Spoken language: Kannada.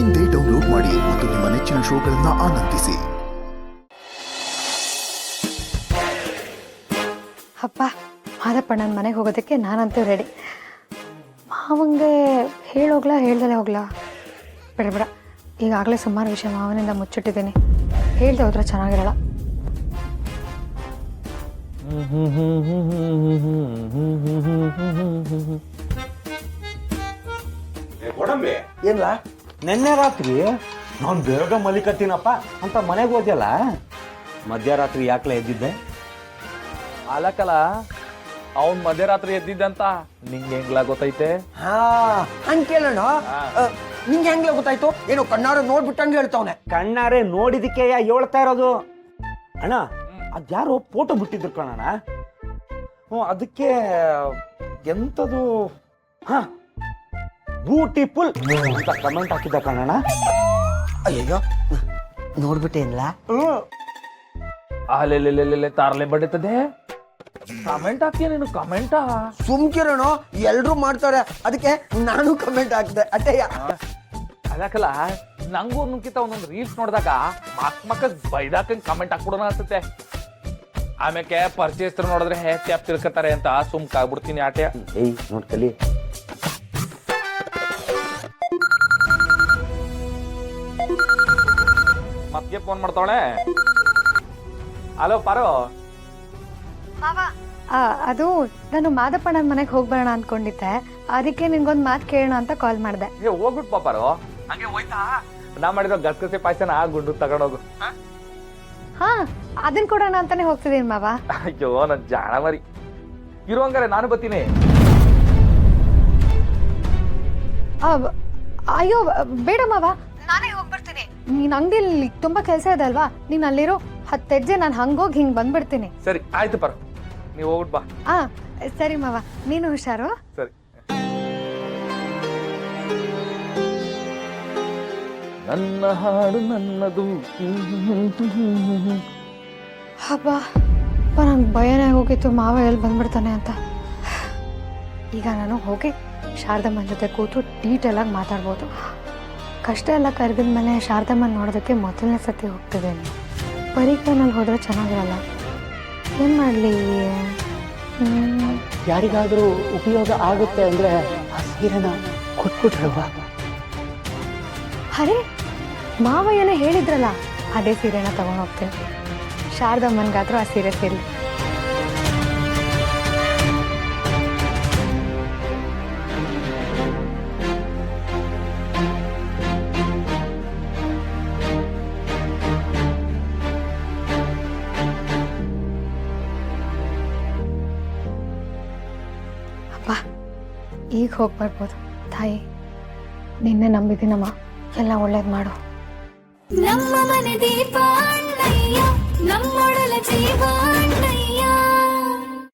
ಇಂದೇ ಡೌನ್ಲೋಡ್ ಮಾಡಿ ಮತ್ತು ನಿಮ್ಮ ನೆಚ್ಚಿನ ಶೋಗಳನ್ನು ಆನಂದಿಸಿ. ಅಪ್ಪ ಮಾದಪ್ಪಣ್ಣನ ಮನೆಗೆ ಹೋಗೋದಕ್ಕೆ ನಾನಂತೂ ರೆಡಿ. ಮಾವಂಗೆ ಹೇಳೋಗ್ಲಾ ಹೇಳ್ದಲೇ ಹೋಗ್ಲಾ? ಬೇಡ, ಈಗಾಗಲೇ ಸುಮಾರು ವಿಷಯ ಮಾವನಿಂದ ಮುಚ್ಚಿಟ್ಟಿದ್ದೀನಿ. ಹೇಳ್ದೆ ಹೋದ್ರೆ ಚೆನ್ನಾಗಿರಲ್ಲ. ಏನ್ಲ ನಿನ್ನೆ ರಾತ್ರಿ ನಾನು ಬೇಗ ಮಲಿಕತ್ತೀನಪ್ಪ ಅಂತ ಮನೆಗೆ ಹೋದ್ಯಲ್ಲ, ಮಧ್ಯರಾತ್ರಿ ಯಾಕಲ ಎದ್ದಿದ್ದೆ? ಅಲಕಲ ಅವನ್ ಮಧ್ಯರಾತ್ರಿ ಎದ್ದಿದ್ದಂತ ನಿಂಗೆ ಹೆಂಗ್ಲಾ ಗೊತ್ತೈತೆ? ಹಾ ಹಂಗ ಕೇಳೋಣ. ನಿಂಗೆ ಹೆಂಗ್ಲ ಗೊತ್ತಾಯ್ತು? ಏನೋ ಕಣ್ಣಾರ ನೋಡ್ಬಿಟ್ಟಂಗೆ ಹೇಳ್ತಾವನೆ. ಕಣ್ಣಾರೆ ನೋಡಿದಕ್ಕೆ ಹೇಳ್ತಾ ಇರೋದು. ಅಣ್ಣ ಅದ್ಯಾರೋ ಫೋಟೋ ಬಿಟ್ಟಿದ್ರು ಕಣಣ್ಣ. ಅದಕ್ಕೆ ಎಂತದು ಬ್ಯೂಟಿಫುಲ್ ಅಂತ ಕಮೆಂಟ್ ಹಾಕಿದ್ದ ಕಣಣ್ಣ. ಅಯ್ಯೋ ನೋಡ್ಬಿಟ್ಟೇನ್ಲ? ಅಲ್ಲೆಲ್ಲೆಲ್ಲೆಲ್ಲೆ ತಾರಲೆ ಬಡಿತದೆ. ಕಮೆಂಟ್ ಹಾಕ್ತೀಯ ನೀನು? ಕಮೆಂಟಾ? ಸುಮ್ಕಿರೋಣ, ಎಲ್ರು ಮಾಡ್ತಾರೆ, ಅದಕ್ಕೆ ನಾನು ಕಮೆಂಟ್ ಹಾಕ್ದೆ ಅಟ್ಟಯ್ಯ. ಅದಕ್ಕಲ್ಲ ನಂಗೂ ನುಂಕಿತ ಒಂದೊಂದು ರೀಲ್ಸ್ ನೋಡಿದಾಗ ಮಕ್ಕ ಬೈದಾಕಂಗ್ ಕಮೆಂಟ್ ಹಾಕ್ಬಿಡೋಣ ಅನ್ಸುತ್ತೆ. ಆಮೇಲೆ ಪರಿಚಯಸ್ಥರು ನೋಡಿದ್ರೆ ಟ್ಯಾಪ್ ತಿಳ್ಕೊತಾರೆ ಅಂತ ಸುಮ್ಕ ಆಗ್ಬಿಡ್ತೀನಿ ಆಟೆ. ಏಯ್ ನೋಡ್ಕಲಿ. ಮತ್ತೆ ಫೋನ್ ಮಾಡ್ತಾವಳೆ. ಹಲೋ ಪಾರೋ. ಅದು ನಾನು ಮಾದಪ್ಪಣ್ಣನ ಮನೆಗೆ ಹೋಗ್ಬರೋಣ ಅಂದ್ಕೊಂಡಿದ್ದೆ, ಅದಕ್ಕೆ ನಿನ್ಗೊಂದು ಮಾತು ಕೇಳೋಣ ಅಂತ ಕಾಲ್ ಮಾಡಿದೆ. ಹೋಗ್ಬಿಟ್ಟು ಪಾಪಾರೋ. ಹಂಗೆ ಹೋಯ್ತಾ? ನಾ ಮಾಡಿರೋ ಗಸಗಸೆ ಪಾಯಸನ ಗುಂಡು ತಗೊಂಡೋಗು. ಹಾ ಅದನ್ನ ಕೊಡೋಣ ಅಂತಾನೆ ಹೋಗ್ತಿದ್ದೀನಿ ಮಾವ. ಅಯ್ಯೋ ನನ್ ಜಾಣ ಮರಿ ಇರೋ ಹಂಗಾರೆ ನಾನು ಬರ್ತೀನಿ. ಅಯ್ಯೋ ಬೇಡ ಮಾವ, ನಾನೇ ಹೋಗ್ಬರ್ತೀನಿ. ನೀನ್ ಅಂಗಡಿಲಿ ತುಂಬಾ ಕೆಲಸ ಇದೆ ಅಲ್ವಾ, ನೀನ್ ಅಲ್ಲಿರೋ 10 ಹೆಜ್ಜೆ ನಾನು ಹಂಗೋಗಿ ಹಿಂಗ್ ಬಂದ್ಬಿಡ್ತೀನಿ. ಸರಿ ಆಯ್ತು ಪರ, ನೀವು ಹೋಗ್ಬಿಟ್ ಬಾ. ಸರಿ ಮಾವ, ನೀನು ಹುಷಾರು. ಸರಿ. ನನ್ನ ಹಾಡು ನನ್ನದು. ಹಬ್ಬ ನಂಗೆ ಭಯನೇ ಹೋಗಿತ್ತು ಮಾವ ಎಲ್ಲಿ ಬಂದ್ಬಿಡ್ತಾನೆ ಅಂತ. ಈಗ ನಾನು ಹೋಗಿ ಶಾರದಮ್ಮನ ಜೊತೆ ಕೂತು ಡೀಟೇಲ್ ಆಗಿ ಮಾತಾಡ್ಬೋದು. ಕಷ್ಟ ಎಲ್ಲ ಕರಗಿದ್ಮೇಲೆ ಶಾರದಮ್ಮನ ನೋಡೋದಕ್ಕೆ ಮೊದಲನೇ ಸತಿ ಹೋಗ್ತಿದ್ದೇನೆ. ಪರೀಕ್ಷೆನಲ್ಲಿ ಹೋದ್ರೆ ಚೆನ್ನಾಗಿರಲ್ಲ. ಏನು ಮಾಡಲಿ? ಯಾರಿಗಾದ್ರೂ ಉಪಯೋಗ ಆಗುತ್ತೆ ಅಂದ್ರೆ ಆ ಸೀರೆನ ಕೊಟ್ಬಿಟ್ರಲ್ವಾ? ಅರೆ ಮಾವ ಏನೇ ಹೇಳಿದ್ರಲ್ಲ, ಅದೇ ಸೀರೆನ ತಗೊಂಡು ಹೋಗ್ತೀನಿ. ಶಾರದಮ್ಮನ್ಗಾದ್ರೂ ಆ ಸೀರೆ ಸೇರಿ. ಅಪ್ಪ ಈಗ ಹೋಗಿ ಬರ್ಬೋದು. ತಾಯಿ ನಿನ್ನೆ ನಂಬಿದ್ದೀನಮ್ಮ, ಎಲ್ಲ ಒಳ್ಳೇದು ಮಾಡು. ನಮ್ಮ ಮನೆ ದೀಪ ಅಣ್ಣಯ್ಯ, ನಮ್ಮೊಡಲ ಜೀವ ಅಣ್ಣಯ್ಯ.